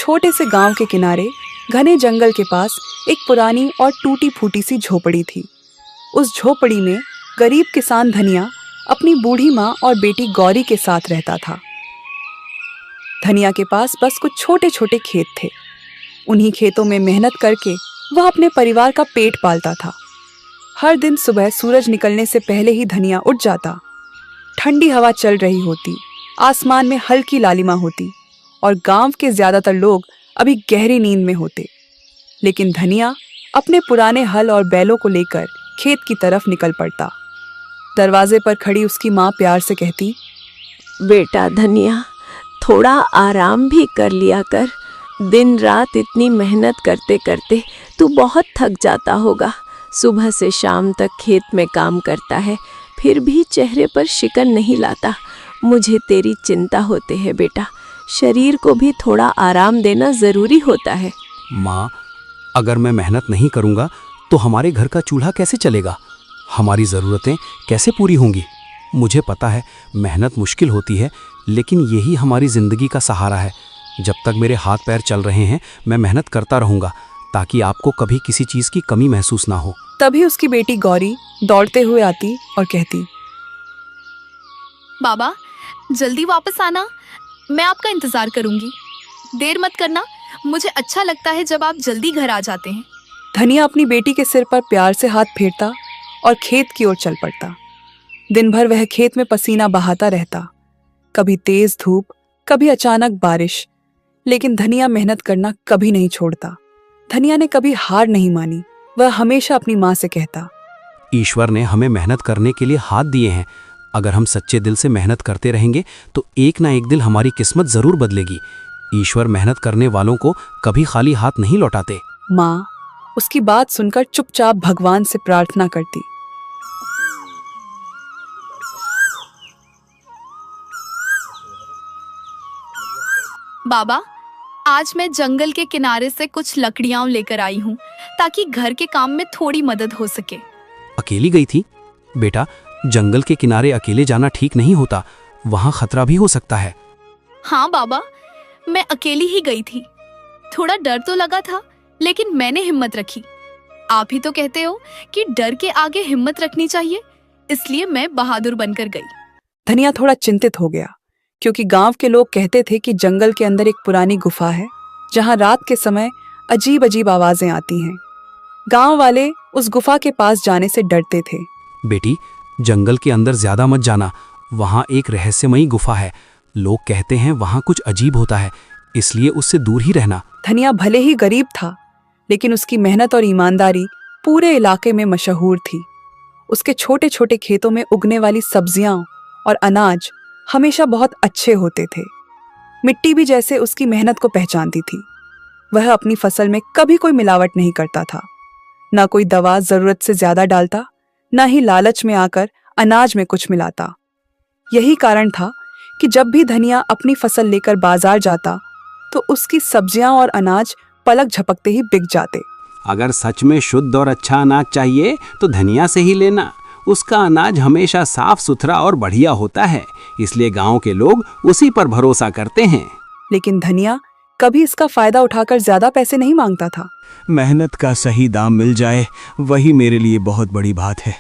छोटे से गांव के किनारे घने जंगल के पास एक पुरानी और टूटी फूटी सी झोपड़ी थी। उस झोपड़ी में गरीब किसान धनिया अपनी बूढ़ी माँ और बेटी गौरी के साथ रहता था। धनिया के पास बस कुछ छोटे छोटे खेत थे। उन्हीं खेतों में मेहनत करके वह अपने परिवार का पेट पालता था। हर दिन सुबह सूरज निकलने से पहले ही धनिया उठ जाता। ठंडी हवा चल रही होती, आसमान में हल्की लालिमा होती और गांव के ज्यादातर लोग अभी गहरी नींद में होते। लेकिन धनिया अपने पुराने हल और बैलों को लेकर खेत की तरफ निकल पड़ता। दरवाजे पर खड़ी उसकी माँ प्यार से कहती, बेटा धनिया, थोड़ा आराम भी कर लिया कर। दिन रात इतनी मेहनत करते करते तू बहुत थक जाता होगा। सुबह से शाम तक खेत में काम करता है, फिर भी चेहरे पर शिकन नहीं लाता। मुझे तेरी चिंता होती है बेटा। शरीर को भी थोड़ा आराम देना जरूरी होता है। माँ, अगर मैं मेहनत नहीं करूँगा तो हमारे घर का चूल्हा कैसे चलेगा? हमारी ज़रूरतें कैसे पूरी होंगी? मुझे पता है मेहनत मुश्किल होती है, लेकिन यही हमारी ज़िंदगी का सहारा है। जब तक मेरे हाथ पैर चल रहे हैं मैं मेहनत करता रहूँगा, ताकि आपको कभी किसी चीज़ की कमी महसूस ना हो। तभी उसकी बेटी गौरी दौड़ते हुए आती और कहती, बाबा, जल्दी वापस आना, मैं आपका इंतजार करूंगी। देर मत करना, मुझे अच्छा लगता है जब आप जल्दी घर आ जाते हैं। धनिया अपनी बेटी के सिर पर प्यार से हाथ फेरता और खेत की ओर चल पड़ता। दिन भर वह खेत में पसीना बहाता रहता, कभी तेज धूप, कभी अचानक बारिश, लेकिन धनिया मेहनत करना कभी नहीं छोड़ता। धनिया ने कभी हार नहीं मानी। वह हमेशा अपनी माँ से कहता, ईश्वर ने हमें मेहनत करने के लिए हाथ दिए हैं। अगर हम सच्चे दिल से मेहनत करते रहेंगे तो एक ना एक दिन हमारी किस्मत जरूर बदलेगी। ईश्वर मेहनत करने वालों को कभी खाली हाथ नहीं लौटाते। माँ उसकी बात सुनकर चुपचाप भगवान से प्रार्थना करती। बाबा, आज मैं जंगल के किनारे से कुछ लकड़ियां लेकर आई हूँ, ताकि घर के काम में थोड़ी मदद हो सके। अकेली गई थी? बेटा, जंगल के किनारे अकेले जाना ठीक नहीं होता, वहाँ खतरा भी हो सकता है। हाँ बाबा, मैं अकेली ही गई थी। थोड़ा डर तो लगा था, लेकिन मैंने हिम्मत रखी। आप ही तो कहते हो कि डर के आगे हिम्मत रखनी चाहिए, इसलिए मैं बहादुर बनकर गई। धनिया थोड़ा चिंतित हो गया, क्योंकि गांव के लोग कहते थे कि जंगल के अंदर एक पुरानी गुफा है, जहां रात के समय अजीब अजीब आवाजें आती हैं। गांव वाले उस गुफा के पास जाने से डरते थे। बेटी, जंगल के अंदर ज्यादा मत जाना, वहाँ एक रहस्यमयी गुफा है। लोग कहते हैं वहाँ कुछ अजीब होता है, इसलिए उससे दूर ही रहना। धनिया भले ही गरीब था, लेकिन उसकी मेहनत और ईमानदारी पूरे इलाके में मशहूर थी। उसके छोटे छोटे खेतों में उगने वाली सब्जियां और अनाज हमेशा बहुत अच्छे होते थे। मिट्टी भी जैसे उसकी मेहनत को पहचानती थी। वह अपनी फसल में कभी कोई मिलावट नहीं करता था, ना कोई दवा जरूरत से ज्यादा डालता, ना ही लालच में आकर अनाज में कुछ मिलाता। यही कारण था कि जब भी धनिया अपनी फसल लेकर बाजार जाता तो उसकी सब्जियां और अनाज पलक झपकते ही बिक जाते। अगर सच में शुद्ध और अच्छा अनाज चाहिए तो धनिया से ही लेना। उसका अनाज हमेशा साफ सुथरा और बढ़िया होता है, इसलिए गांव के लोग उसी पर भरोसा करते हैं। लेकिन धनिया कभी इसका फायदा उठाकर ज्यादा पैसे नहीं मांगता था। मेहनत का सही दाम मिल जाए, वही मेरे लिए बहुत बड़ी बात है।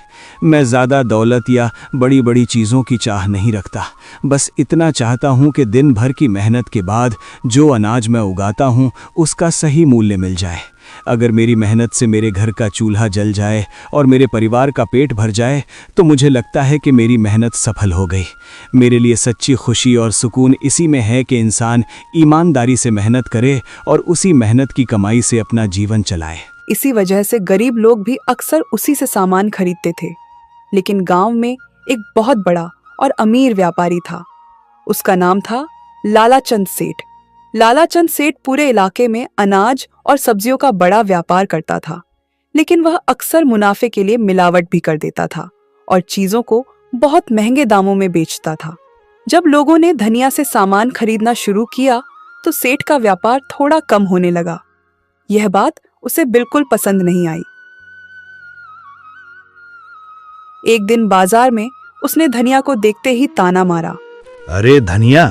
मैं ज़्यादा दौलत या बड़ी बड़ी चीज़ों की चाह नहीं रखता। बस इतना चाहता हूँ कि दिन भर की मेहनत के बाद जो अनाज मैं उगाता हूँ उसका सही मूल्य मिल जाए। अगर मेरी मेहनत से मेरे घर का चूल्हा जल जाए और मेरे परिवार का पेट भर जाए तो मुझे लगता है कि मेरी मेहनत सफल हो गई। मेरे लिए सच्ची खुशी और सुकून इसी में है कि इंसान ईमानदारी से मेहनत करे और उसी मेहनत की कमाई से अपना जीवन चलाए। इसी वजह से गरीब लोग भी अक्सर उसी से सामान खरीदते थे। लेकिन गांव में एक बहुत बड़ा और अमीर व्यापारी था। उसका नाम था लालाचंद सेठ। लालाचंद सेठ पूरे इलाके में अनाज और सब्जियों का बड़ा व्यापार करता था, लेकिन वह अक्सर मुनाफे के लिए मिलावट भी कर देता था और चीजों को बहुत महंगे दामों में बेचता था। जब लोगों ने धनिया से सामान खरीदना शुरू किया तो सेठ का व्यापार थोड़ा कम होने लगा। यह बात उसे बिल्कुल पसंद नहीं आई। एक दिन बाजार में उसने धनिया को देखते ही ताना मारा। अरे धनिया,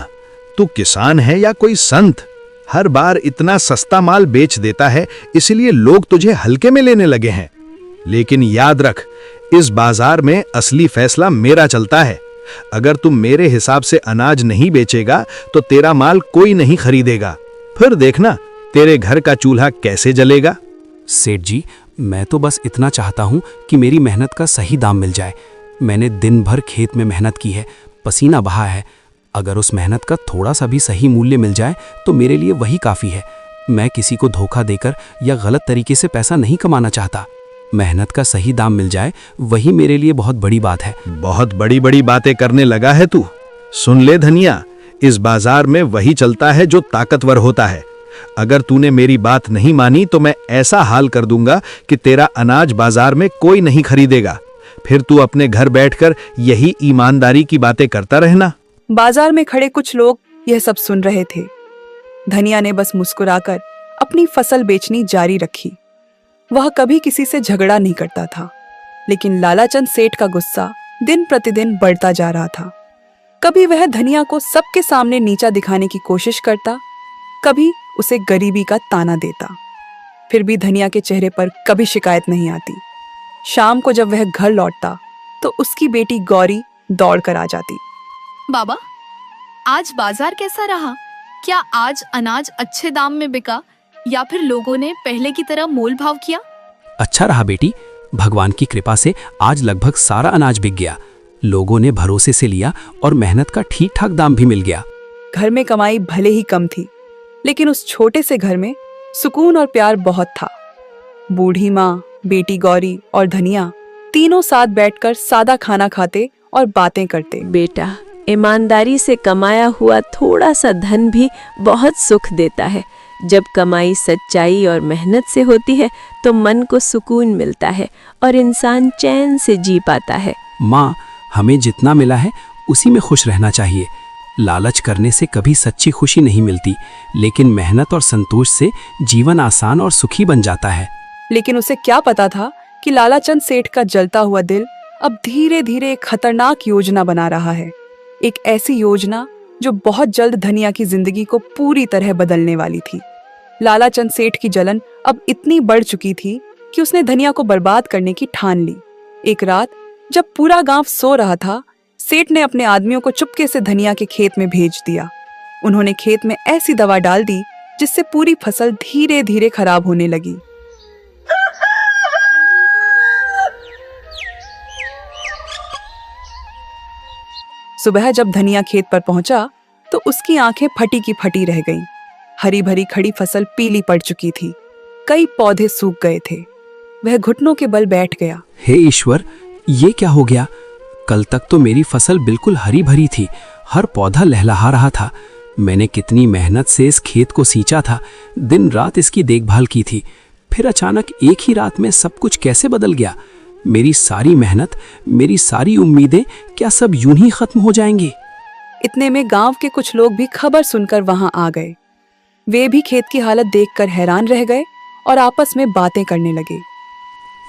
तू किसान है या कोई संत? हर बार इतना सस्ता माल बेच देता है, इसलिए लोग तुझे हल्के में लेने लगे हैं। लेकिन याद रख, इस बाजार में असली फैसला मेरा चलता है। अगर तुम मेरे हिसाब से अनाज नहीं बेचेगा तो तेरा माल कोई नहीं खरीदेगा। फिर देखना तेरे घर का चूल्हा कैसे जलेगा। सेठ जी, मैं तो बस इतना चाहता हूँ कि मेरी मेहनत का सही दाम मिल जाए। मैंने दिन भर खेत में मेहनत की है, पसीना बहा है। अगर उस मेहनत का थोड़ा सा भी सही मूल्य मिल जाए तो मेरे लिए वही काफ़ी है। मैं किसी को धोखा देकर या गलत तरीके से पैसा नहीं कमाना चाहता। मेहनत का सही दाम मिल जाए वही मेरे लिए बहुत बड़ी बात है। बहुत बड़ी बड़ी बातें करने लगा है तू। सुन ले धनिया, इस बाजार में वही चलता है जो ताकतवर होता है। अगर तूने मेरी बात नहीं मानी तो मैं ऐसा हाल कर दूंगा कि तेरा अनाज बाजार में कोई नहीं खरीदेगा। फिर तू अपने घर बैठकर यही ईमानदारी की बातें करता रहना। बाजार में खड़े कुछ लोग यह सब सुन रहे थे। धनिया ने बस मुस्कुराकर अपनी फसल बेचनी जारी रखी। वह कभी किसी से झगड़ा नहीं करता था, लेकिन लालाचंद सेठ का गुस्सा दिन प्रतिदिन बढ़ता जा रहा था। कभी वह धनिया को सबके सामने नीचा दिखाने की कोशिश करता, कभी उसे गरीबी का ताना देता। फिर भी धनिया के चेहरे पर कभी शिकायत नहीं आती। शाम को जब वह घर लौटता तो उसकी बेटी गौरी दौड़ कर आ जाती। बाबा, आज बाजार कैसा रहा? क्या आज अनाज अच्छे दाम में बिका या फिर लोगों ने पहले की तरह मोल भाव किया? अच्छा रहा बेटी, भगवान की कृपा से आज लगभग सारा अनाज बिक गया। लोगों ने भरोसे से लिया और मेहनत का ठीक ठाक दाम भी मिल गया। घर में कमाई भले ही कम थी, लेकिन उस छोटे से घर में सुकून और प्यार बहुत था। बूढ़ी माँ, बेटी गौरी और धनिया तीनों साथ बैठकर सादा खाना खाते और बातें करते। बेटा, ईमानदारी से कमाया हुआ थोड़ा सा धन भी बहुत सुख देता है। जब कमाई सच्चाई और मेहनत से होती है तो मन को सुकून मिलता है और इंसान चैन से जी पाता है। माँ, हमें जितना मिला है उसी में खुश रहना चाहिए। लालच करने से कभी सच्ची खुशी नहीं मिलती, लेकिन मेहनत और संतोष से जीवन आसान और सुखी बन जाता है। लेकिन उसे क्या पता था कि लालाचंद सेठ का जलता हुआ दिल अब धीरे धीरे एक खतरनाक योजना बना रहा है। एक ऐसी योजना जो बहुत जल्द धनिया की जिंदगी को पूरी तरह बदलने वाली थी। लालाचंद सेठ की जलन अब इतनी बढ़ चुकी थी कि उसने धनिया को बर्बाद करने की ठान ली। एक रात जब पूरा गांव सो रहा था, सेठ ने अपने आदमियों को चुपके से धनिया के खेत में भेज दिया। उन्होंने खेत में ऐसी दवा डाल दी जिससे पूरी फसल धीरे धीरे खराब होने लगी। सुबह जब धनिया खेत पर पहुंचा तो उसकी आंखें फटी की फटी रह गईं। हरी भरी खड़ी फसल पीली पड़ चुकी थी। कई पौधे सूख गए थे। वह घुटनों के बल बैठ गया। हे ईश्वर, ये क्या हो गया? कल तक तो मेरी फसल बिल्कुल हरी भरी थी, हर पौधा लहलहा रहा था। मैंने कितनी मेहनत से इस खेत को सींचा था, दिन रात इसकी देखभाल की थी। फिर अचानक एक ही रात में सब कुछ कैसे बदल गया? मेरी सारी मेहनत, मेरी सारी उम्मीदें क्या सब यूं ही खत्म हो जाएंगी? इतने में गांव के कुछ लोग भी खबर सुनकर वहां आ गए। वे भी खेत की हालत देखकर हैरान रह गए और आपस में बातें करने लगे।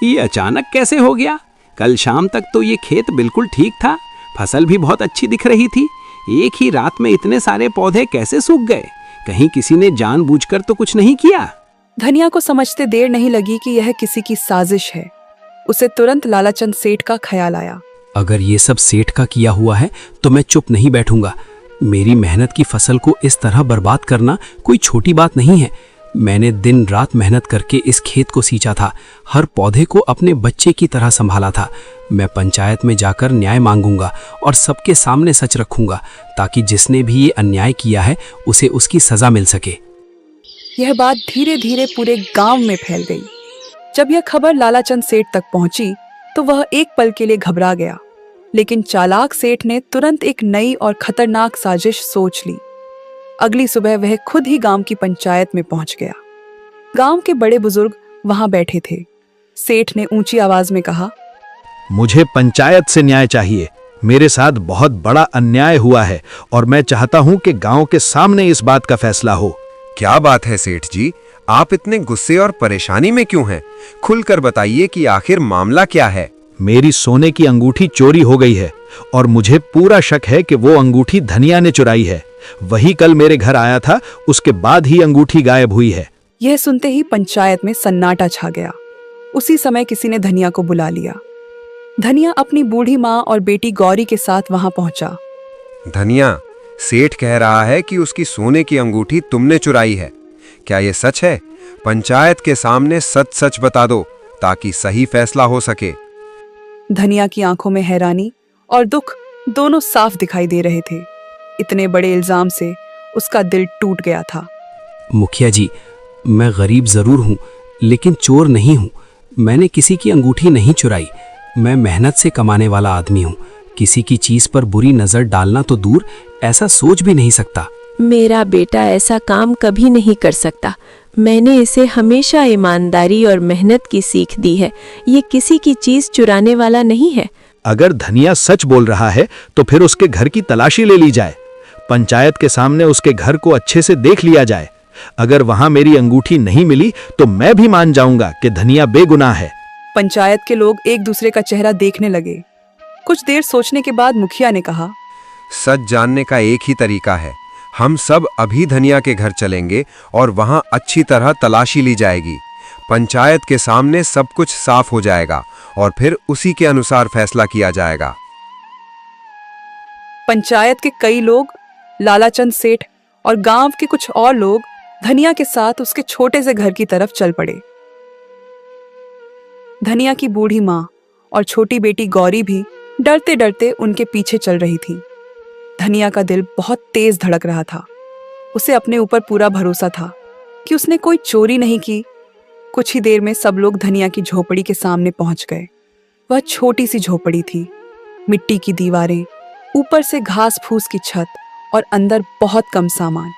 ये अचानक कैसे हो गया? कल शाम तक तो ये खेत बिल्कुल ठीक था, फसल भी बहुत अच्छी दिख रही थी। एक ही रात में इतने सारे पौधे कैसे सूख गए? कहीं किसी ने जानबूझकर तो कुछ नहीं किया? धनिया को समझते देर नहीं लगी कि यह किसी की साजिश है। उसे तुरंत लालाचंद सेठ का ख्याल आया। अगर ये सब सेठ का किया हुआ है तो मैं चुप नहीं बैठूंगा। मेरी मेहनत की फसल को इस तरह बर्बाद करना कोई छोटी बात नहीं है। मैंने दिन रात मेहनत करके इस खेत को सींचा था, हर पौधे को अपने बच्चे की तरह संभाला था। मैं पंचायत में जाकर न्याय मांगूंगा और सबके सामने सच रखूंगा, ताकि जिसने भी ये अन्याय किया है उसे उसकी सजा मिल सके। यह बात धीरे धीरे पूरे गांव में फैल गई। जब यह खबर लालाचंद सेठ तक पहुंची तो वह एक पल के लिए घबरा गया, लेकिन चालाक सेठ ने तुरंत एक नई और खतरनाक साजिश सोच ली। अगली सुबह वह खुद ही गांव की पंचायत में पहुंच गया। गांव के बड़े बुजुर्ग वहां बैठे थे। सेठ ने ऊंची आवाज में कहा, मुझे पंचायत से न्याय चाहिए। मेरे साथ बहुत बड़ा अन्याय हुआ है और मैं चाहता हूं कि गांव के सामने इस बात का फैसला हो। क्या बात है सेठ जी, आप इतने गुस्से और परेशानी में क्यों हैं? खुलकर बताइए कि आखिर मामला क्या है। मेरी सोने की अंगूठी चोरी हो गई है और मुझे पूरा शक है कि वो अंगूठी धनिया ने चुराई है। वही कल मेरे घर आया था, उसके बाद ही अंगूठी गायब हुई है। यह सुनते ही पंचायत में सन्नाटा छा गया। उसी समय किसी ने धनिया को बुला लिया। धनिया अपनी बूढ़ी माँ और बेटी गौरी के साथ वहां पहुंचा। धनिया, सेठ कह रहा है कि उसकी सोने की अंगूठी तुमने चुराई है। क्या ये सच है? पंचायत के सामने सच सच बता दो ताकि सही फैसला हो सके। धनिया की आंखों में हैरानी और दुख दोनों साफ दिखाई दे रहे थे। इतने बड़े इल्जाम से उसका दिल टूट गया था। मुखिया जी, मैं गरीब जरूर हूँ लेकिन चोर नहीं हूँ। मैंने किसी की अंगूठी नहीं चुराई। मैं मेहनत से कमाने वाला आदमी हूँ। किसी की चीज पर बुरी नजर डालना तो दूर, ऐसा सोच भी नहीं सकता। मेरा बेटा ऐसा काम कभी नहीं कर सकता। मैंने इसे हमेशा ईमानदारी और मेहनत की सीख दी है। ये किसी की चीज चुराने वाला नहीं है। अगर धनिया सच बोल रहा है तो फिर उसके घर की तलाशी ले ली जाए। पंचायत के सामने उसके घर को अच्छे से देख लिया जाए। अगर वहां मेरी अंगूठी नहीं मिली तो मैं भी मान जाऊंगा कि धनिया बेगुनाह है। पंचायत के लोग एक दूसरे का चेहरा देखने लगे। कुछ देर सोचने के बाद मुखिया ने कहा, सच जानने का एक ही तरीका है। हम सब अभी धनिया के घर चलेंगे और वहां अच्छी तरह तलाशी ली जाएगी। पंचायत के सामने सब कुछ साफ हो जाएगा और फिर उसी के अनुसार फैसला किया जाएगा। पंचायत के कई लोग, लालाचंद सेठ और गांव के कुछ और लोग धनिया के साथ उसके छोटे से घर की तरफ चल पड़े। धनिया की बूढ़ी माँ और छोटी बेटी गौरी भी डरते डरते उनके पीछे चल रही थी। धनिया का दिल बहुत तेज धड़क रहा था। उसे अपने ऊपर पूरा भरोसा था कि उसने कोई चोरी नहीं की। कुछ ही देर में सब लोग धनिया की झोपड़ी के सामने पहुंच गए। वह छोटी सी झोपड़ी थी, मिट्टी की दीवारें, ऊपर से घास फूस की छत और अंदर बहुत कम सामान।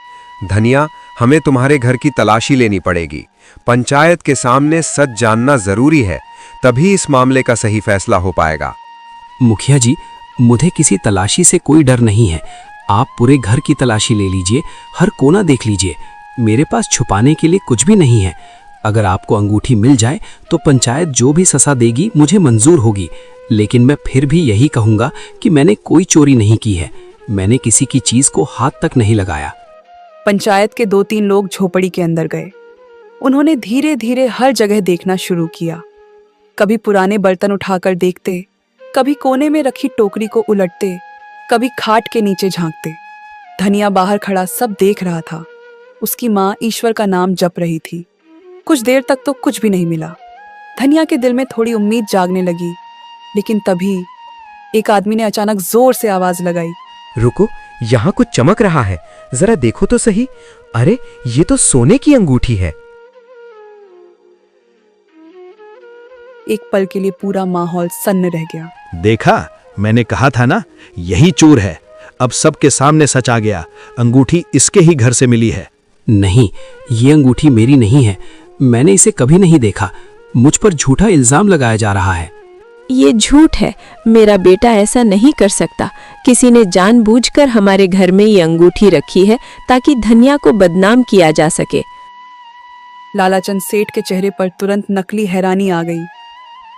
धनिया, हमें तुम्हारे घर की तलाशी लेनी पड़ेगी। पंचायत के सामने सच जानना जरूरी है, तभी इस मामले का सही फैसला हो पाएगा। मुखिया जी, मुझे किसी तलाशी से कोई डर नहीं है। आप पूरे घर की तलाशी ले लीजिए, हर कोना देख लीजिए। मेरे पास छुपाने के लिए कुछ भी नहीं है। अगर आपको अंगूठी मिल जाए तो पंचायत जो भी सजा देगी मुझे मंजूर होगी। लेकिन मैं फिर भी यही कहूँगा कि मैंने कोई चोरी नहीं की है। मैंने किसी की चीज को हाथ तक नहीं लगाया। पंचायत के 2-3 लोग झोपड़ी के अंदर गए। उन्होंने धीरे धीरे हर जगह देखना शुरू किया। कभी पुराने बर्तन उठाकर देखते, कभी कोने में रखी टोकरी को उलटते, कभी खाट के नीचे झांकते। धनिया बाहर खड़ा सब देख रहा था। उसकी माँ ईश्वर का नाम जप रही थी। कुछ देर तक तो कुछ भी नहीं मिला। धनिया के दिल में थोड़ी उम्मीद जागने लगी, लेकिन तभी एक आदमी ने अचानक जोर से आवाज लगाई, रुको, यहाँ कुछ चमक रहा है, जरा देखो तो सही। अरे, ये तो सोने की अंगूठी है। एक पल के लिए पूरा माहौल सन्न रह गया। देखा, मैंने कहा था ना, यही चोर है। अब सबके सामने सच आ गया। अंगूठी इसके ही घर से मिली है। नहीं, ये अंगूठी मेरी नहीं है। मैंने इसे कभी नहीं देखा। मुझ पर झूठा इल्जाम लगाया जा रहा है। ये झूठ है। मेरा बेटा ऐसा नहीं कर सकता। किसी ने जानबूझकर हमारे घर में ये अंगूठी रखी है ताकि धनिया को बदनाम किया जा सके। लालाचंद सेठ के चेहरे पर तुरंत नकली हैरानी आ गई।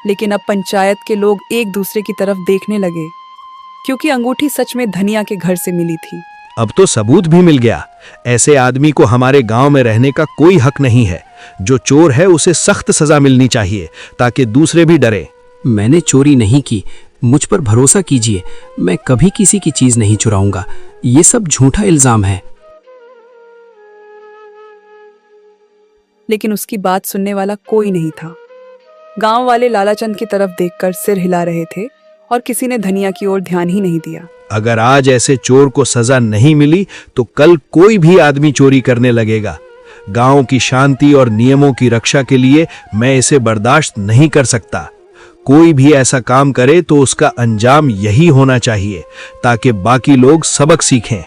लेकिन अब पंचायत के लोग एक दूसरे की तरफ देखने लगे, क्योंकि अंगूठी सच में धनिया के घर से मिली थी। अब तो सबूत भी मिल गया। ऐसे आदमी को हमारे गांव में रहने का कोई हक नहीं है। जो चोर है उसे सख्त सजा मिलनी चाहिए ताकि दूसरे भी डरे। मैंने चोरी नहीं की। मुझ पर भरोसा कीजिए, मैं कभी किसी की चीज नहीं चुराऊंगा। ये सब झूठा इल्जाम है। लेकिन उसकी बात सुनने वाला कोई नहीं था। गांव वाले लालाचंद की तरफ देखकर सिर हिला रहे थे और किसी ने धनिया की ओर ध्यान ही नहीं दिया। अगर आज ऐसे चोर को सजा नहीं मिली तो कल कोई भी आदमी चोरी करने लगेगा। गांव की शांति और नियमों की रक्षा के लिए मैं इसे बर्दाश्त नहीं कर सकता। कोई भी ऐसा काम करे तो उसका अंजाम यही होना चाहिए ताकि बाकी लोग सबक सीखें।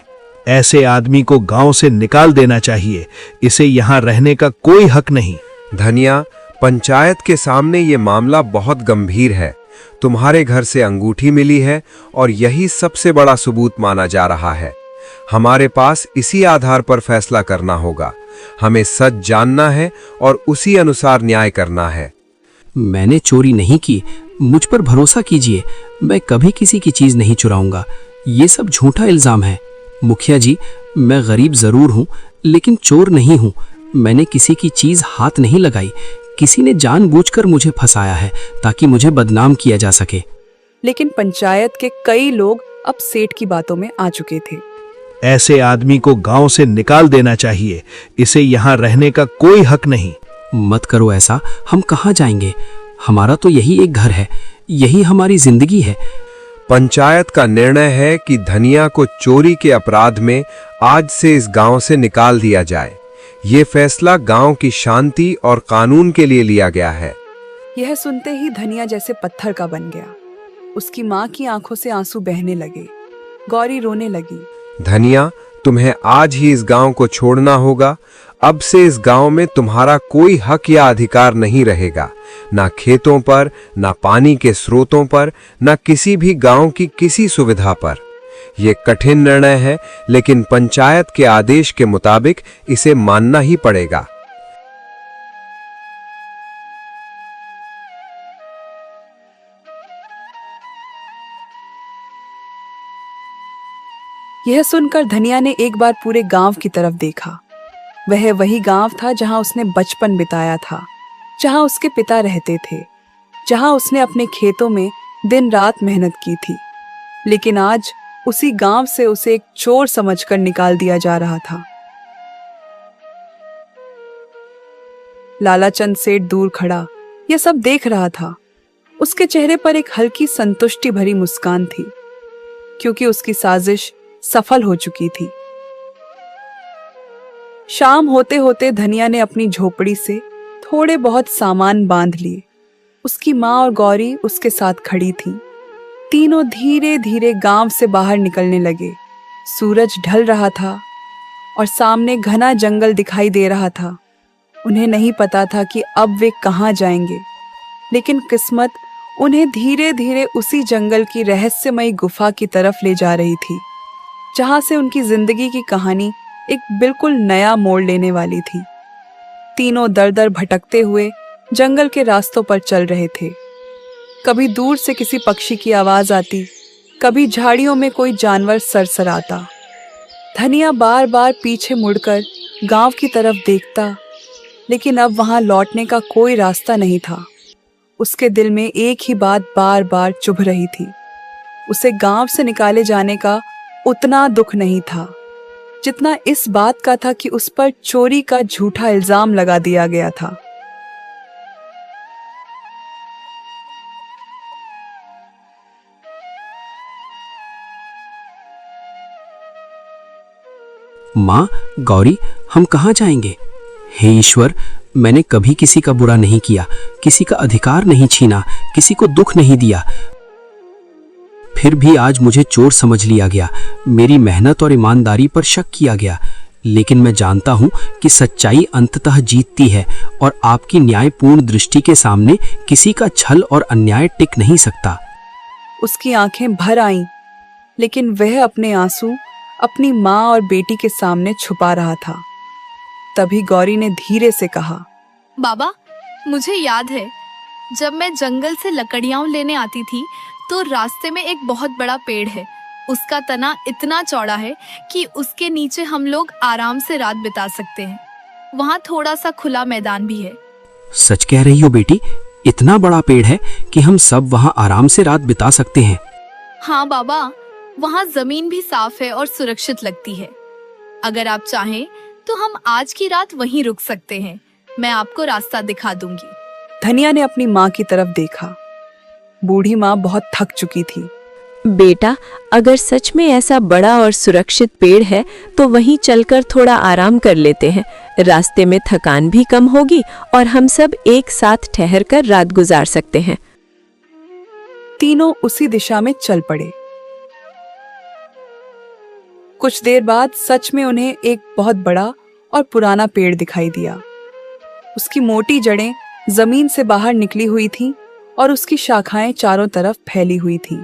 ऐसे आदमी को गांव से निकाल देना चाहिए। इसे यहाँ रहने का कोई हक नहीं। धनिया, पंचायत के सामने ये मामला बहुत गंभीर है। तुम्हारे घर से अंगूठी मिली है और यही सबसे बड़ा सबूत माना जा रहा है। हमारे पास इसी आधार पर फैसला करना होगा। हमें सच जानना है और उसी अनुसार न्याय करना है। मैंने चोरी नहीं की। मुझ पर भरोसा कीजिए, मैं कभी किसी की चीज नहीं चुराऊंगा। ये सब झूठा इल्जाम है। मुखिया जी, मैं गरीब जरूर हूँ, लेकिन चोर नहीं हूँ। मैंने किसी की चीज हाथ नहीं लगाई। किसी ने जानबूझकर मुझे फंसाया है ताकि मुझे बदनाम किया जा सके। लेकिन पंचायत के कई लोग अब सेठ की बातों में आ चुके थे। ऐसे आदमी को गांव से निकाल देना चाहिए। इसे यहाँ रहने का कोई हक नहीं। मत करो ऐसा, हम कहाँ जाएंगे? हमारा तो यही एक घर है, यही हमारी जिंदगी है। पंचायत का निर्णय है कि धनिया को चोरी के अपराध में आज से इस गांव से निकाल दिया जाए। ये फैसला गांव की शांति और कानून के लिए लिया गया है। यह सुनते ही धनिया जैसे पत्थर का बन गया। उसकी माँ की आंखों से आंसू बहने लगे। गौरी रोने लगी। धनिया, तुम्हें आज ही इस गांव को छोड़ना होगा। अब से इस गांव में तुम्हारा कोई हक या अधिकार नहीं रहेगा, ना खेतों पर, ना पानी के स्रोतों पर, ना किसी भी गांव की किसी सुविधा पर। यह कठिन निर्णय है, लेकिन पंचायत के आदेश के मुताबिक इसे मानना ही पड़ेगा। यह सुनकर धनिया ने एक बार पूरे गांव की तरफ देखा। वह वही गांव था जहां उसने बचपन बिताया था, जहां उसके पिता रहते थे, जहां उसने अपने खेतों में दिन रात मेहनत की थी। लेकिन आज उसी गांव से उसे एक चोर समझकर निकाल दिया जा रहा था। लालाचंद सेठ दूर खड़ा यह सब देख रहा था। उसके चेहरे पर एक हल्की संतुष्टि भरी मुस्कान थी, क्योंकि उसकी साजिश सफल हो चुकी थी। शाम होते होते धनिया ने अपनी झोपड़ी से थोड़े बहुत सामान बांध लिए। उसकी माँ और गौरी उसके साथ खड़ी थीं। तीनों धीरे धीरे गांव से बाहर निकलने लगे। सूरज ढल रहा था और सामने घना जंगल दिखाई दे रहा था। उन्हें नहीं पता था कि अब वे कहाँ जाएंगे, लेकिन किस्मत उन्हें धीरे धीरे उसी जंगल की रहस्यमयी गुफा की तरफ ले जा रही थी, जहां से उनकी जिंदगी की कहानी एक बिल्कुल नया मोड़ लेने वाली थी। तीनों दर दर भटकते हुए जंगल के रास्तों पर चल रहे थे। कभी दूर से किसी पक्षी की आवाज आती, कभी झाड़ियों में कोई जानवर सरसराता। धनिया बार बार पीछे मुड़कर गांव की तरफ देखता, लेकिन अब वहां लौटने का कोई रास्ता नहीं था। उसके दिल में एक ही बात बार बार चुभ रही थी। उसे गांव से निकाले जाने का उतना दुख नहीं था जितना इस बात का था कि उस पर चोरी का झूठा इल्जाम लगा दिया गया था। माँ, गौरी, हम कहाँ जाएंगे? हे ईश्वर, मैंने कभी किसी का बुरा नहीं किया, किसी का अधिकार नहीं छीना, किसी को दुख नहीं दिया। फिर भी आज मुझे चोर समझ लिया गया, मेरी मेहनत और ईमानदारी पर शक किया गया। लेकिन मैं जानता हूं कि सच्चाई अंततः जीतती है और आपकी न्यायपूर्ण दृष्टि के सामने किसी का छल और अन्याय टिक नहीं सकता। उसकी आंखें भर आईं, लेकिन वह अपने आंसू अपनी माँ और बेटी के सामने छुपा रहा था। तभी गौरी ने धीरे से कहा, बाबा, मुझे याद है जब मैं जंगल से लकड़ियां लेने आती थी तो रास्ते में एक बहुत बड़ा पेड़ है। उसका तना इतना चौड़ा है कि उसके नीचे हम लोग आराम से रात बिता सकते हैं। वहाँ थोड़ा सा खुला मैदान भी है। सच कह रही हो बेटी? इतना बड़ा पेड़ है कि हम सब वहाँ आराम से रात बिता सकते हैं? हाँ बाबा, वहाँ जमीन भी साफ है और सुरक्षित लगती है। अगर आप चाहें तो हम आज की रात वहीं रुक सकते हैं। मैं आपको रास्ता दिखा दूंगी। धनिया ने अपनी माँ की तरफ देखा। बूढ़ी माँ बहुत थक चुकी थी। बेटा, अगर सच में ऐसा बड़ा और सुरक्षित पेड़ है तो वहीं चलकर थोड़ा आराम कर लेते हैं। रास्ते में थकान भी कम होगी और हम सब एक साथ ठहरकर रात गुजार सकते हैं। तीनों उसी दिशा में चल पड़े। कुछ देर बाद सच में उन्हें एक बहुत बड़ा और पुराना पेड़ दिखाई दिया। उसकी मोटी जड़ें जमीन से बाहर निकली हुई थीं और उसकी शाखाएं चारों तरफ फैली हुई थीं।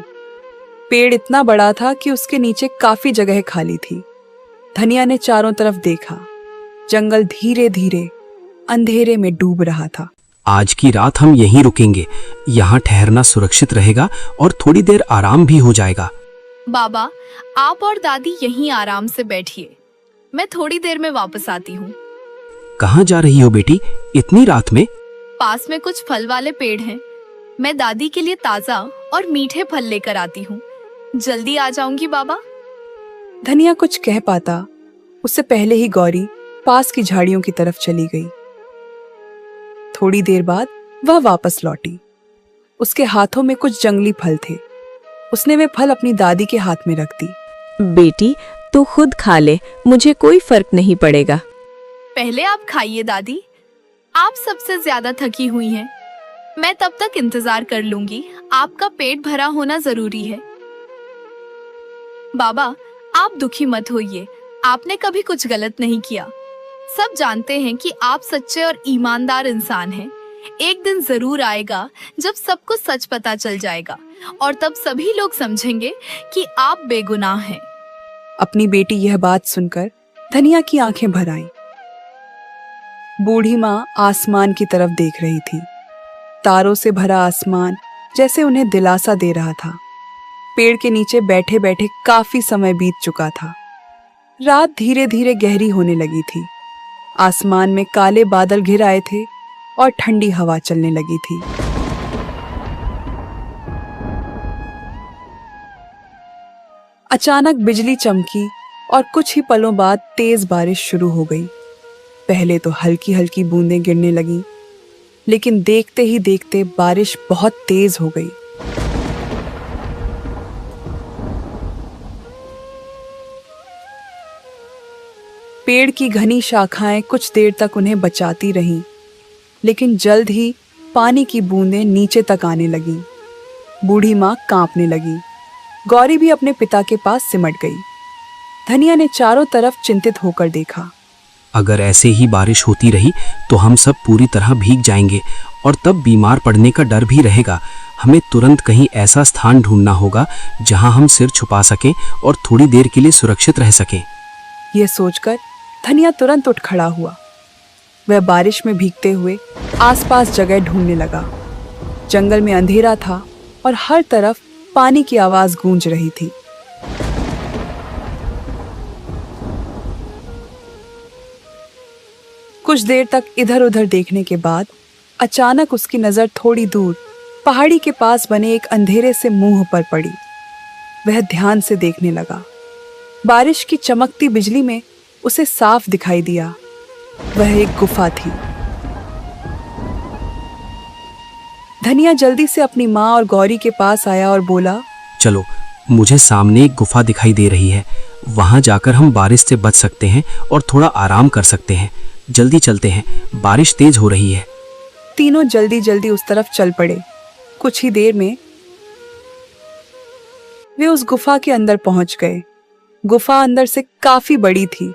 पेड़ इतना बड़ा था कि उसके नीचे काफी जगह खाली थी। धनिया ने चारों तरफ देखा। जंगल धीरे धीरे अंधेरे में डूब रहा था। आज की रात हम यहीं रुकेंगे। यहाँ ठहरना सुरक्षित रहेगा और थोड़ी देर आराम भी हो जाएगा। बाबा, आप और दादी यहीं आराम से बैठिए, मैं थोड़ी देर में वापस आती हूँ। कहाँ जा रही हो बेटी इतनी रात में? पास में कुछ फल वाले पेड़ हैं, मैं दादी के लिए ताजा और मीठे फल लेकर आती हूँ। जल्दी आ जाऊंगी बाबा। धनिया कुछ कह पाता उससे पहले ही गौरी पास की झाड़ियों की तरफ चली गई। थोड़ी देर बाद वह वापस लौटी। उसके हाथों में कुछ जंगली फल थे। उसने वे फल अपनी दादी के हाथ में रख दी। बेटी, तू खुद खा ले, मुझे कोई फर्क नहीं पड़ेगा। पहले आप खाइए दादी, आप सबसे ज्यादा थकी हुई हैं। मैं तब तक इंतजार कर लूंगी, आपका पेट भरा होना जरूरी है। बाबा, आप दुखी मत होइए, आपने कभी कुछ गलत नहीं किया। सब जानते हैं कि आप सच्चे और ईमानदार इंसान हैं। एक दिन जरूर आएगा जब सबको सच पता चल जाएगा और तब सभी लोग समझेंगे कि आप बेगुनाह हैं। अपनी बेटी यह बात सुनकर धनिया की आंखें भर आईं। बूढ़ी माँ आसमान की तरफ देख रही थी। तारों से भरा आसमान जैसे उन्हें दिलासा दे रहा था। पेड़ के नीचे बैठे बैठे काफी समय बीत चुका था। रात धीरे धीरे गहरी होने लगी थी। आसमान में काले बादल घिर आए थे और ठंडी हवा चलने लगी थी। अचानक बिजली चमकी और कुछ ही पलों बाद तेज बारिश शुरू हो गई। पहले तो हल्की हल्की बूंदें गिरने लगीं, लेकिन देखते ही देखते बारिश बहुत तेज हो गई। पेड़ की घनी शाखाएं कुछ देर तक उन्हें बचाती रहीं, लेकिन जल्द ही पानी की बूंदें नीचे तक आने लगीं। बूढ़ी माँ कांपने लगी। गौरी भी अपने पिता के पास सिमट गई। धनिया ने चारों तरफ चिंतित होकर देखा। अगर ऐसे ही बारिश होती रही तो हम सब पूरी तरह भीग जाएंगे और तब बीमार पड़ने का डर भी रहेगा। हमें तुरंत कहीं ऐसा स्थान ढूंढना होगा जहां हम सिर छुपा सकें और थोड़ी देर के लिए सुरक्षित रह सकें। यह सोचकर धनिया तुरंत उठ खड़ा हुआ। वह बारिश में भीगते हुए आसपास जगह ढूंढने लगा। जंगल में अंधेरा था और हर तरफ पानी की आवाज गूंज रही थी। कुछ देर तक इधर उधर देखने के बाद अचानक उसकी नजर थोड़ी दूर पहाड़ी के पास बने एक अंधेरे से मुंह पर पड़ी। वह ध्यान से देखने लगा। बारिश की चमकती बिजली में उसे साफ दिखाई दिया। वह एक गुफा थी। धनिया जल्दी से अपनी माँ और गौरी के पास आया और बोला, चलो, मुझे सामने एक गुफा दिखाई दे रही है। वहां जाकर हम बारिश से बच सकते हैं और थोड़ा आराम कर सकते हैं। जल्दी चलते हैं, बारिश तेज हो रही है। तीनों जल्दी जल्दी उस तरफ चल पड़े। कुछ ही देर में वे उस गुफा के अंदर पहुंच गए। गुफा अंदर से काफी बड़ी थी।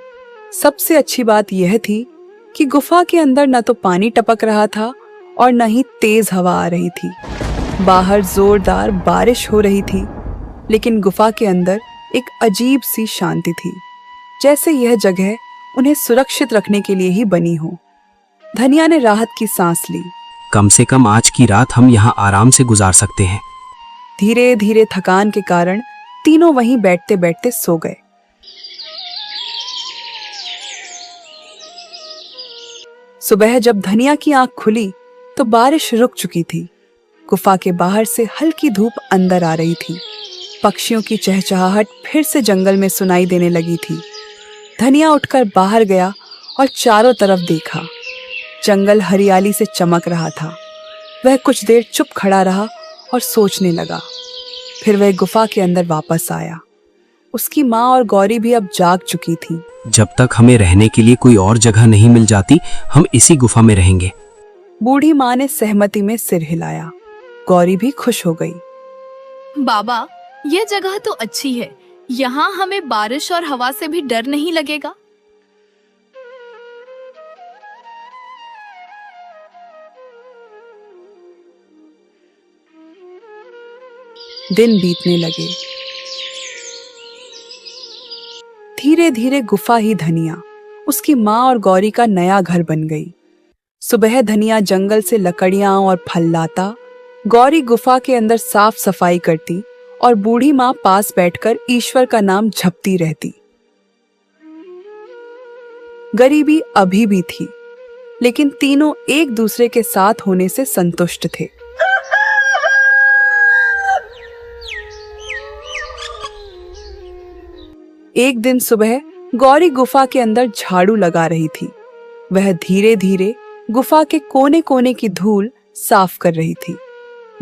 सबसे अच्छी बात यह थी कि गुफा के अंदर न तो पानी टपक रहा था और न ही तेज हवा आ रही थी। बाहर जोरदार बारिश हो रही थी, लेकिन गुफा के अंदर एक अजीब सी शांति थी, जैसे यह जगह उन्हें सुरक्षित रखने के लिए ही बनी हो। धनिया ने राहत की सांस ली। कम से कम आज की रात हम यहाँ आराम से गुजार सकते हैं। धीरे धीरे थकान के कारण तीनों वहीं बैठते बैठते सो गए। सुबह जब धनिया की आंख खुली तो बारिश रुक चुकी थी। गुफा के बाहर से हल्की धूप अंदर आ रही थी। पक्षियों की चहचहाहट फिर से जंगल में सुनाई देने लगी थी। धनिया उठकर बाहर गया और चारों तरफ देखा। जंगल हरियाली से चमक रहा था। वह कुछ देर चुप खड़ा रहा और सोचने लगा। फिर वह गुफा के अंदर वापस आया। उसकी माँ और गौरी भी अब जाग चुकी थी। जब तक हमें रहने के लिए कोई और जगह नहीं मिल जाती, हम इसी गुफा में रहेंगे। बूढ़ी माँ ने सहमति में सिर हिलाया। गौरी भी खुश हो गई। बाबा, यह जगह तो अच्छी है। यहाँ हमें बारिश और हवा से भी डर नहीं लगेगा। दिन बीतने लगे। धीरे धीरे गुफा ही धनिया, उसकी माँ और गौरी का नया घर बन गई। सुबह धनिया जंगल से लकड़ियां और फल लाता, गौरी गुफा के अंदर साफ सफाई करती और बूढ़ी माँ पास बैठकर ईश्वर का नाम जपती रहती। गरीबी अभी भी थी, लेकिन तीनों एक दूसरे के साथ होने से संतुष्ट थे। एक दिन सुबह गौरी गुफा के अंदर झाड़ू लगा रही थी। वह धीरे धीरे गुफा के कोने कोने की धूल साफ कर रही थी।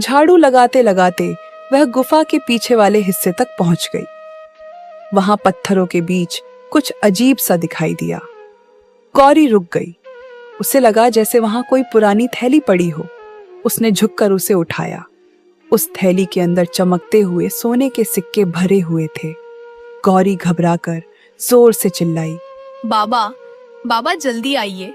झाड़ू लगाते लगाते वह गुफा के पीछे वाले हिस्से तक पहुंच गई। वहां पत्थरों के बीच कुछ अजीब सा दिखाई दिया। गौरी रुक गई। उसे लगा जैसे वहां कोई पुरानी थैली पड़ी हो। उसने झुककर उसे उठाया। उस थैली के अंदर चमकते हुए सोने के सिक्के भरे हुए थे। गौरी घबराकर जोर से चिल्लाई, बाबा, बाबा जल्दी आइए।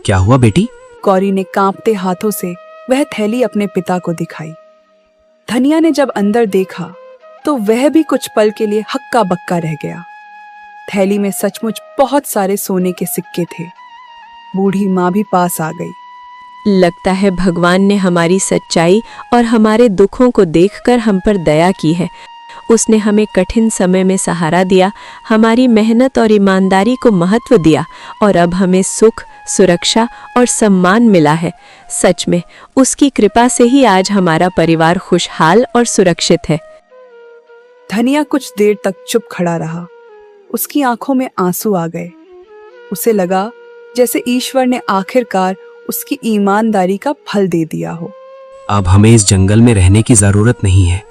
क्या हुआ बेटी? गौरी ने कांपते हाथों से वह थैली अपने पिता को दिखाई। धनिया ने जब अंदर देखा तो वह भी कुछ पल के लिए हक्का बक्का रह गया। थैली में सचमुच बहुत सारे सोने के सिक्के थे। बूढ़ी माँ भी पास आ गई। लगता है भगवान ने हमारी सच्चाई और हमारे दुखों को देखकर हम पर दया की है। उसने हमें कठिन समय में सहारा दिया, हमारी मेहनत और ईमानदारी को महत्व दिया और अब हमें सुख, सुरक्षा और सम्मान मिला है। सच में उसकी कृपा से ही आज हमारा परिवार खुशहाल और सुरक्षित है। धनिया कुछ देर तक चुप खड़ा रहा। उसकी आंखों में आंसू आ गए। उसे लगा जैसे ईश्वर ने आखिरकार उसकी ईमानदारी का फल दे दिया हो। अब हमें इस जंगल में रहने की जरूरत नहीं है।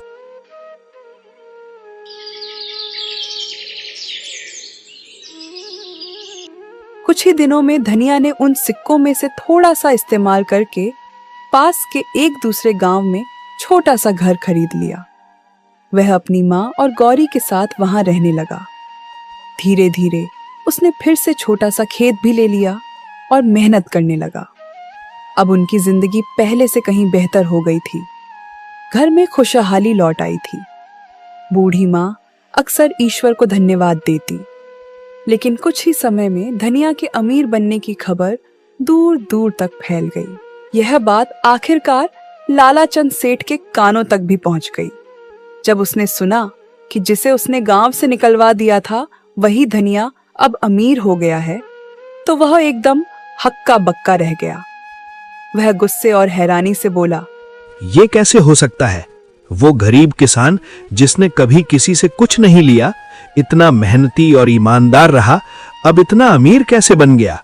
कुछ ही दिनों में धनिया ने उन सिक्कों में से थोड़ा सा इस्तेमाल करके पास के एक दूसरे गांव में छोटा सा घर खरीद लिया। वह अपनी माँ और गौरी के साथ वहां रहने लगा। धीरे धीरे उसने फिर से छोटा सा खेत भी ले लिया और मेहनत करने लगा। अब उनकी जिंदगी पहले से कहीं बेहतर हो गई थी। घर में खुशहाली लौट आई थी। बूढ़ी माँ अक्सर ईश्वर को धन्यवाद देती, लेकिन कुछ ही समय में धनिया के अमीर बनने की खबर दूर दूर तक फैल गई। यह बात आखिरकार लालाचंद सेठ के कानों तक भी पहुंच गई। जब उसने सुना कि जिसे उसने गांव से निकलवा दिया था वही धनिया अब अमीर हो गया है, तो वह एकदम हक्का बक्का रह गया। वह गुस्से और हैरानी से बोला, ये कैसे हो सकता है? वो गरीब किसान जिसने कभी किसी से कुछ नहीं लिया, इतना मेहनती और ईमानदार रहा, अब इतना अमीर कैसे बन गया?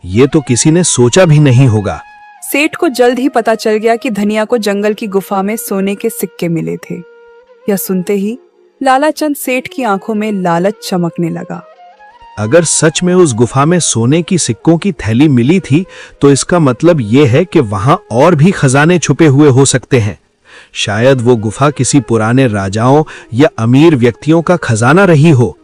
ये तो किसी ने सोचा भी नहीं होगा। सेठ को जल्द ही पता चल गया कि धनिया को जंगल की गुफा में सोने के सिक्के मिले थे। यह सुनते ही लालाचंद सेठ की आंखों में लालच चमकने लगा। अगर सच में उस गुफा में सोने की सिक्कों की थैली मिली थी, तो इसका मतलब यह है कि वहां और भी खजाने छुपे हुए हो सकते हैं। शायद वो गुफा किसी पुराने राजाओं या अमीर व्यक्तियों का खजाना रही हो।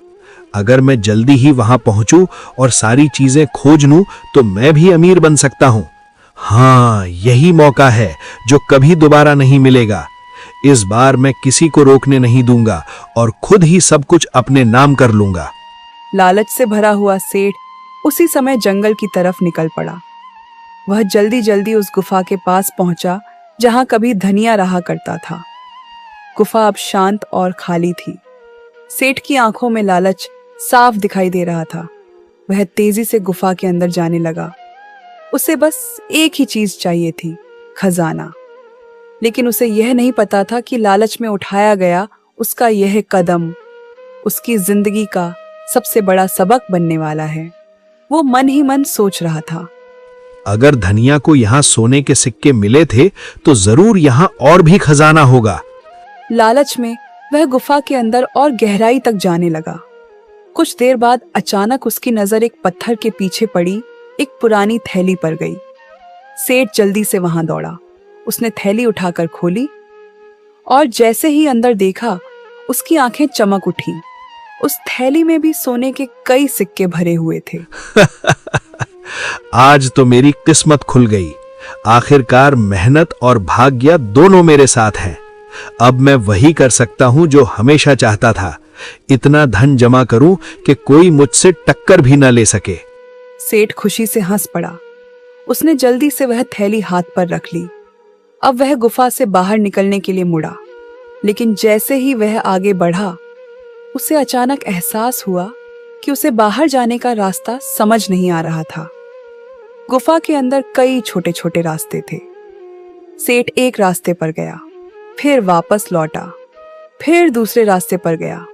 अगर मैं जल्दी ही वहां पहुंचूं और सारी चीजें खोज लूं, तो मैं भी अमीर बन सकता हूं। हाँ, यही मौका है जो कभी दोबारा नहीं मिलेगा। इस बार मैं किसी को रोकने नहीं दूंगा और खुद ही सब कुछ अपने नाम कर लूंगा। लालच से भरा हुआ सेठ उसी समय जंगल की तरफ निकल पड़ा। वह जल्दी जल्दी उस गुफा के पास पहुंचा जहां कभी धनिया रहा करता था। गुफा अब शांत और खाली थी। सेठ की आंखों में लालच साफ दिखाई दे रहा था। वह तेजी से गुफा के अंदर जाने लगा। उसे बस एक ही चीज चाहिए थी, खजाना। लेकिन उसे यह नहीं पता था कि लालच में उठाया गया उसका यह कदम उसकी जिंदगी का सबसे बड़ा सबक बनने वाला है। वो मन ही मन सोच रहा था, अगर धनिया को यहाँ सोने के सिक्के मिले थे, तो जरूर यहाँ और भी खजाना होगा। लालच में वह गुफा के अंदर और गहराई तक जाने लगा। कुछ देर बाद अचानक उसकी नजर एक पत्थर के पीछे पड़ी एक पुरानी थैली पर गई। सेठ जल्दी से वहां दौड़ा। उसने थैली उठाकर खोली और जैसे ही अंदर देखा, उसकी आंखें चमक उठी। उस थैली में भी सोने के कई सिक्के भरे हुए थे। आज तो मेरी किस्मत खुल गई। आखिरकार मेहनत और भाग्य दोनों मेरे साथ हैं। अब मैं वही कर सकता हूं जो हमेशा चाहता था, इतना धन जमा करूं कि कोई मुझसे टक्कर भी न ले सके। सेठ खुशी से हंस पड़ा। उसने जल्दी से वह थैली हाथ पर रख ली। अब वह गुफा से बाहर निकलने के लिए मुड़ा, लेकिन जैसे ही वह आगे बढ़ा, उसे अचानक एहसास हुआ कि उसे बाहर जाने का रास्ता समझ नहीं आ रहा था। गुफा के अंदर कई छोटे छोटे रास्ते थे। सेठ एक रास्ते पर गया, फिर वापस लौटा, फिर दूसरे रास्ते पर गया,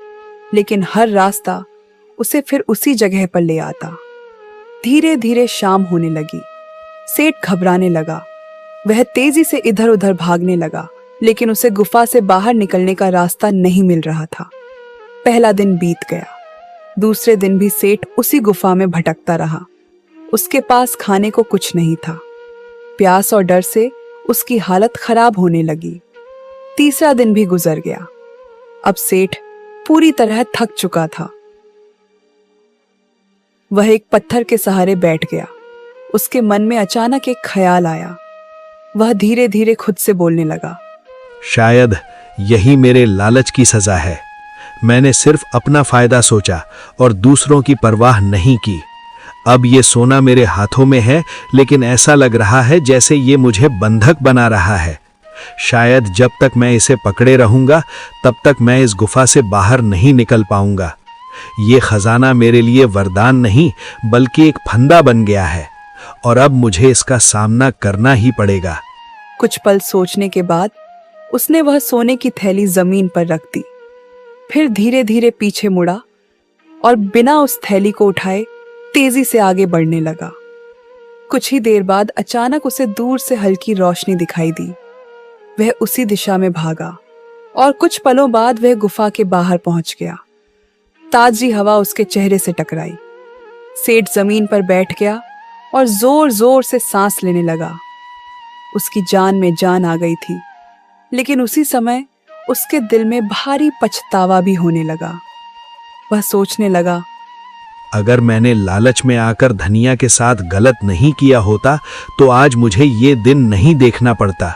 लेकिन हर रास्ता उसे फिर उसी जगह पर ले आता। धीरे धीरे शाम होने लगी। सेठ घबराने लगा। वह तेजी से इधर उधर भागने लगा, लेकिन उसे गुफा से बाहर निकलने का रास्ता नहीं मिल रहा था। पहला दिन बीत गया। दूसरे दिन भी सेठ उसी गुफा में भटकता रहा। उसके पास खाने को कुछ नहीं था। प्यास और डर से उसकी हालत खराब होने लगी। तीसरा दिन भी गुजर गया। अब सेठ पूरी तरह थक चुका था। वह एक पत्थर के सहारे बैठ गया। उसके मन में अचानक एक ख्याल आया। वह धीरे धीरे खुद से बोलने लगा, शायद यही मेरे लालच की सजा है। मैंने सिर्फ अपना फायदा सोचा और दूसरों की परवाह नहीं की। अब ये सोना मेरे हाथों में है, लेकिन ऐसा लग रहा है जैसे ये मुझे बंधक बना रहा है। शायद जब तक मैं इसे पकड़े रहूंगा, तब तक मैं इस गुफा से बाहर नहीं निकल पाऊंगा। ये खजाना मेरे लिए वरदान नहीं, बल्कि एक फंदा बन गया है, और अब मुझे इसका सामना करना ही पड़ेगा। कुछ पल सोचने के बाद उसने वह सोने की थैली जमीन पर रख दी। फिर धीरे धीरे पीछे मुड़ा और बिना उस थैली को उठाए तेजी से आगे बढ़ने लगा। कुछ ही देर बाद अचानक उसे दूर से हल्की रोशनी दिखाई दी। वह उसी दिशा में भागा और कुछ पलों बाद वह गुफा के बाहर पहुंच गया। ताजी हवा उसके चेहरे से टकराई। सेठ जमीन पर बैठ गया और जोर जोर से सांस लेने लगा। उसकी जान में जान आ गई थी, लेकिन उसी समय उसके दिल में भारी पछतावा भी होने लगा। वह सोचने लगा, अगर मैंने लालच में आकर धनिया के साथ गलत नहीं किया होता, तो आज मुझे ये दिन नहीं देखना पड़ता।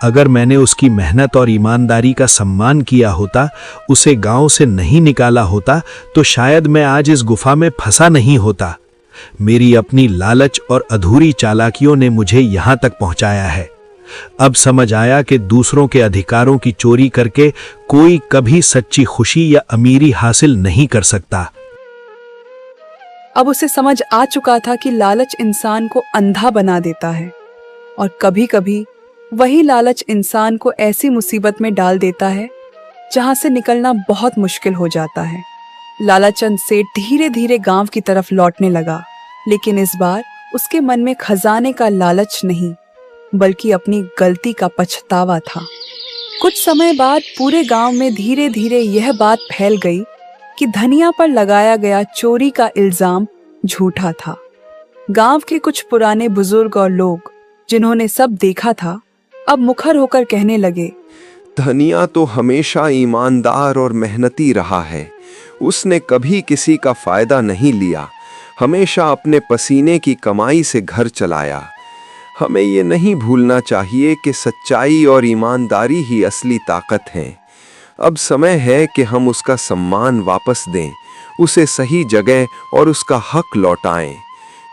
अगर मैंने उसकी मेहनत और ईमानदारी का सम्मान किया होता, उसे गांव से नहीं निकाला होता, तो शायद मैं आज इस गुफा में फंसा नहीं होता। मेरी अपनी लालच और अधूरी चालाकियों ने मुझे यहां तक पहुंचाया है। अब समझ आया कि दूसरों के अधिकारों की चोरी करके कोई कभी सच्ची खुशी या अमीरी हासिल नहीं कर सकता। अब उसे समझ आ चुका था कि लालच इंसान को अंधा बना देता है, और कभी-कभी वही लालच इंसान को ऐसी मुसीबत में डाल देता है जहां से निकलना बहुत मुश्किल हो जाता है। लालाचंद सेठ धीरे धीरे गांव की तरफ लौटने लगा, लेकिन इस बार उसके मन में खजाने का लालच नहीं, बल्कि अपनी गलती का पछतावा था। कुछ समय बाद पूरे गांव में धीरे धीरे यह बात फैल गई कि धनिया पर लगाया गया चोरी का इल्जाम झूठा था। गांव के कुछ पुराने बुजुर्ग और लोग, जिन्होंने सब देखा था, अब मुखर होकर कहने लगे, धनिया तो हमेशा ईमानदार और मेहनती रहा है। उसने कभी किसी का फायदा नहीं लिया, हमेशा अपने पसीने की कमाई से घर चलाया। हमें ये नहीं भूलना चाहिए कि सच्चाई और ईमानदारी ही असली ताकत है। अब समय है कि हम उसका सम्मान वापस दें, उसे सही जगह और उसका हक लौटाएं।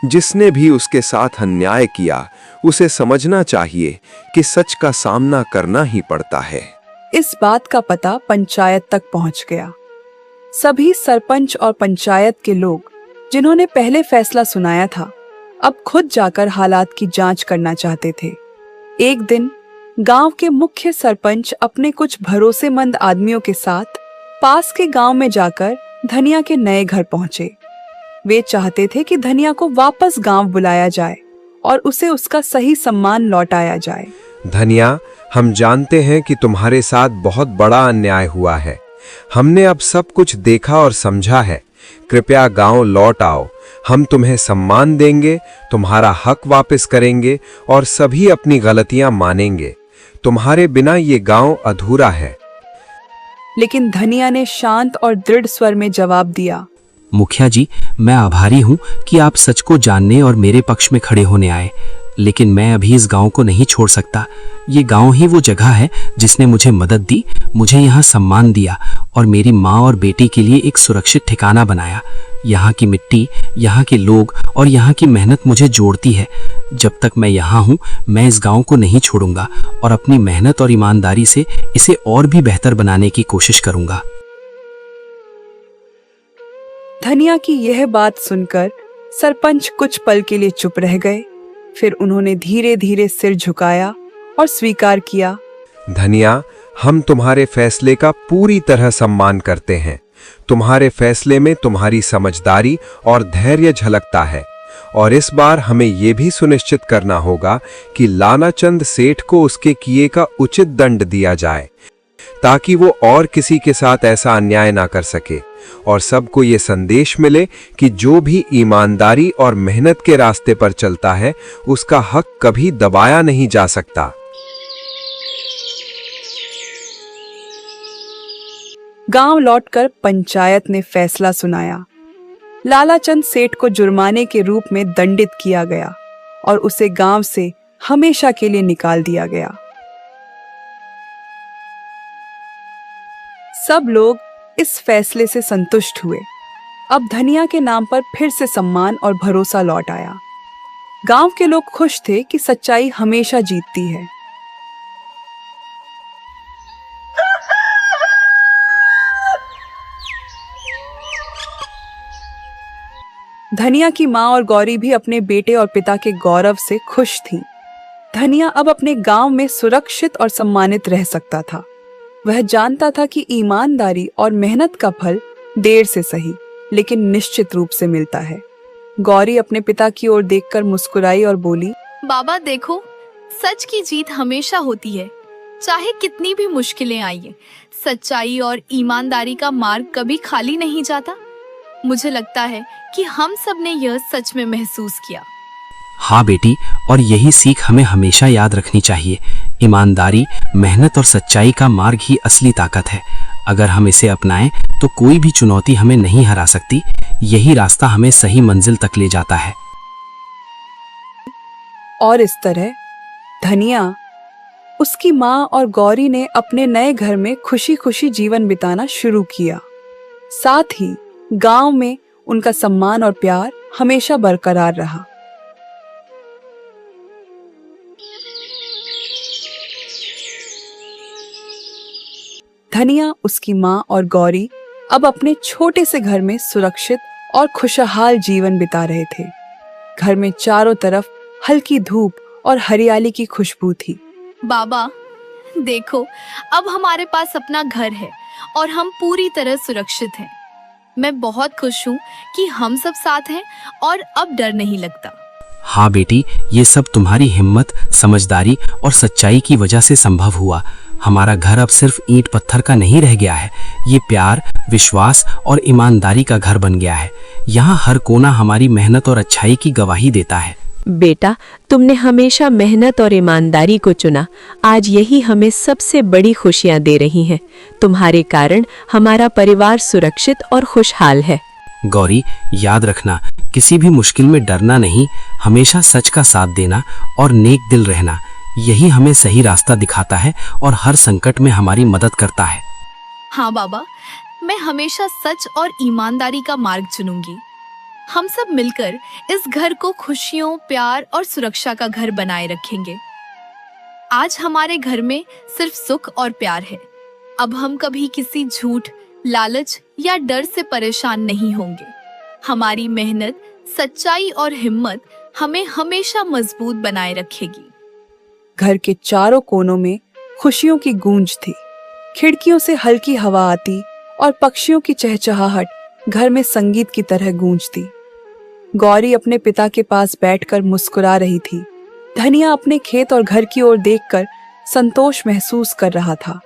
जिसने भी उसके साथ अन्याय किया, उसे समझना चाहिए कि सच का सामना करना ही पड़ता है। इस बात का पता पंचायत तक पहुंच गया। सभी सरपंच और पंचायत के लोग, जिन्होंने पहले फैसला सुनाया था, अब खुद जाकर हालात की जांच करना चाहते थे। एक दिन गांव के मुख्य सरपंच अपने कुछ भरोसेमंद आदमियों के साथ पास के गांव में जाकर धनिया के नए घर पहुंचे। वे चाहते थे कि धनिया को वापस गांव बुलाया जाए और उसे उसका सही सम्मान लौटाया जाए। धनिया, हम जानते हैं कि तुम्हारे साथ बहुत बड़ा अन्याय हुआ है। हमने अब सब कुछ देखा और समझा है। कृपया गांव लौट आओ। हम तुम्हें सम्मान देंगे, तुम्हारा हक वापस करेंगे और सभी अपनी गलतियां मानेंगे। तुम्हारे बिना ये गांव अधूरा है। लेकिन धनिया ने शांत और दृढ़ स्वर में जवाब दिया, मुखिया जी, मैं आभारी हूँ कि आप सच को जानने और मेरे पक्ष में खड़े होने आए, लेकिन मैं अभी इस गांव को नहीं छोड़ सकता। ये गांव ही वो जगह है जिसने मुझे मदद दी, मुझे यहाँ सम्मान दिया और मेरी माँ और बेटी के लिए एक सुरक्षित ठिकाना बनाया। यहाँ की मिट्टी, यहाँ के लोग और यहाँ की मेहनत मुझे जोड़ती है। जब तक मैं यहाँ हूँ, मैं इस गांव को नहीं छोड़ूंगा और अपनी मेहनत और ईमानदारी से इसे और भी बेहतर बनाने की कोशिश करूंगा। धनिया की यह बात सुनकर सरपंच कुछ पल के लिए चुप रह गए। फिर उन्होंने धीरे धीरे सिर झुकाया और स्वीकार किया। धनिया, हम तुम्हारे फैसले का पूरी तरह सम्मान करते हैं। तुम्हारे फैसले में तुम्हारी समझदारी और धैर्य झलकता है और इस बार हमें यह भी सुनिश्चित करना होगा कि लानाचंद सेठ को उसके किए का उचित दंड दिया जाए, ताकि वो और किसी के साथ ऐसा अन्याय ना कर सके और सबको ये संदेश मिले कि जो भी ईमानदारी और मेहनत के रास्ते पर चलता है उसका हक कभी दबाया नहीं जा सकता। गांव लौटकर पंचायत ने फैसला सुनाया। लालाचंद सेठ को जुर्माने के रूप में दंडित किया गया और उसे गांव से हमेशा के लिए निकाल दिया गया। सब लोग इस फैसले से संतुष्ट हुए। अब धनिया के नाम पर फिर से सम्मान और भरोसा लौट आया। गांव के लोग खुश थे कि सच्चाई हमेशा जीतती है। धनिया की माँ और गौरी भी अपने बेटे और पिता के गौरव से खुश थीं। धनिया अब अपने गांव में सुरक्षित और सम्मानित रह सकता था। वह जानता था कि ईमानदारी और मेहनत का फल देर से सही लेकिन निश्चित रूप से मिलता है। गौरी अपने पिता की ओर देखकर मुस्कुराई और बोली, बाबा देखो, सच की जीत हमेशा होती है, चाहे कितनी भी मुश्किलें आइए। सच्चाई और ईमानदारी का मार्ग कभी खाली नहीं जाता। मुझे लगता है कि हम सब ने यह सच में महसूस किया। हाँ बेटी, और यही सीख हमें हमेशा याद रखनी चाहिए। ईमानदारी, मेहनत और सच्चाई का मार्ग ही असली ताकत है। अगर हम इसे अपनाएं तो कोई भी चुनौती हमें नहीं हरा सकती। यही रास्ता हमें सही मंजिल तक ले जाता है। और इस तरह धनिया, उसकी माँ और गौरी ने अपने नए घर में खुशी खुशी जीवन बिताना शुरू किया। साथ ही गांव में उनका सम्मान और प्यार हमेशा बरकरार रहा। धनिया, उसकी माँ और गौरी अब अपने छोटे से घर में सुरक्षित और खुशहाल जीवन बिता रहे थे। घर में चारों तरफ हल्की धूप और हरियाली की खुशबू थी। बाबा देखो, अब हमारे पास अपना घर है और हम पूरी तरह सुरक्षित हैं। मैं बहुत खुश हूँ कि हम सब साथ हैं और अब डर नहीं लगता। हाँ बेटी, ये सब तुम्हारी हिम्मत, समझदारी और सच्चाई की वजह से संभव हुआ। हमारा घर अब सिर्फ ईंट पत्थर का नहीं रह गया है। ये प्यार, विश्वास और ईमानदारी का घर बन गया है। यहाँ हर कोना हमारी मेहनत और अच्छाई की गवाही देता है। बेटा, तुमने हमेशा मेहनत और ईमानदारी को चुना। आज यही हमें सबसे बड़ी खुशियाँ दे रही हैं। तुम्हारे कारण हमारा परिवार सुरक्षित और खुशहाल है। गौरी, याद रखना, किसी भी मुश्किल में डरना नहीं, हमेशा सच का साथ देना और नेक दिल रहना, यही हमें सही रास्ता दिखाता है और हर संकट में हमारी मदद करता है। हाँ बाबा, मैं हमेशा सच और ईमानदारी का मार्ग चुनूंगी। हम सब मिलकर इस घर को खुशियों, प्यार और सुरक्षा का घर बनाए रखेंगे। आज हमारे घर में सिर्फ सुख और प्यार है। अब हम कभी किसी झूठ, लालच या डर से परेशान नहीं होंगे। हमारी मेहनत, सच्चाई और हिम्मत हमें हमेशा मजबूत बनाए रखेगी। घर के चारों कोनों में खुशियों की गूंज थी। खिड़कियों से हल्की हवा आती और पक्षियों की चहचहाहट घर में संगीत की तरह गूंजती। गौरी अपने पिता के पास बैठकर मुस्कुरा रही थी। धनिया अपने खेत और घर की ओर देखकर संतोष महसूस कर रहा था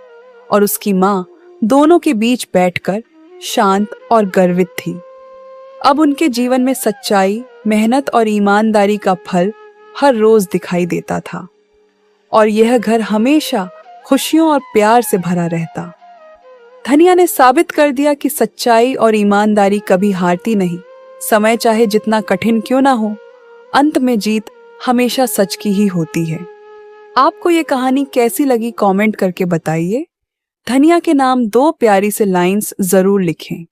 और उसकी माँ दोनों के बीच बैठकर शांत और गर्वित थी। अब उनके जीवन में सच्चाई, मेहनत और ईमानदारी का फल हर रोज दिखाई देता था और यह घर हमेशा खुशियों और प्यार से भरा रहता। धनिया ने साबित कर दिया कि सच्चाई और ईमानदारी कभी हारती नहीं। समय चाहे जितना कठिन क्यों ना हो, अंत में जीत हमेशा सच की ही होती है। आपको ये कहानी कैसी लगी कमेंट करके बताइए। धनिया के नाम 2 प्यारी से लाइंस जरूर लिखें।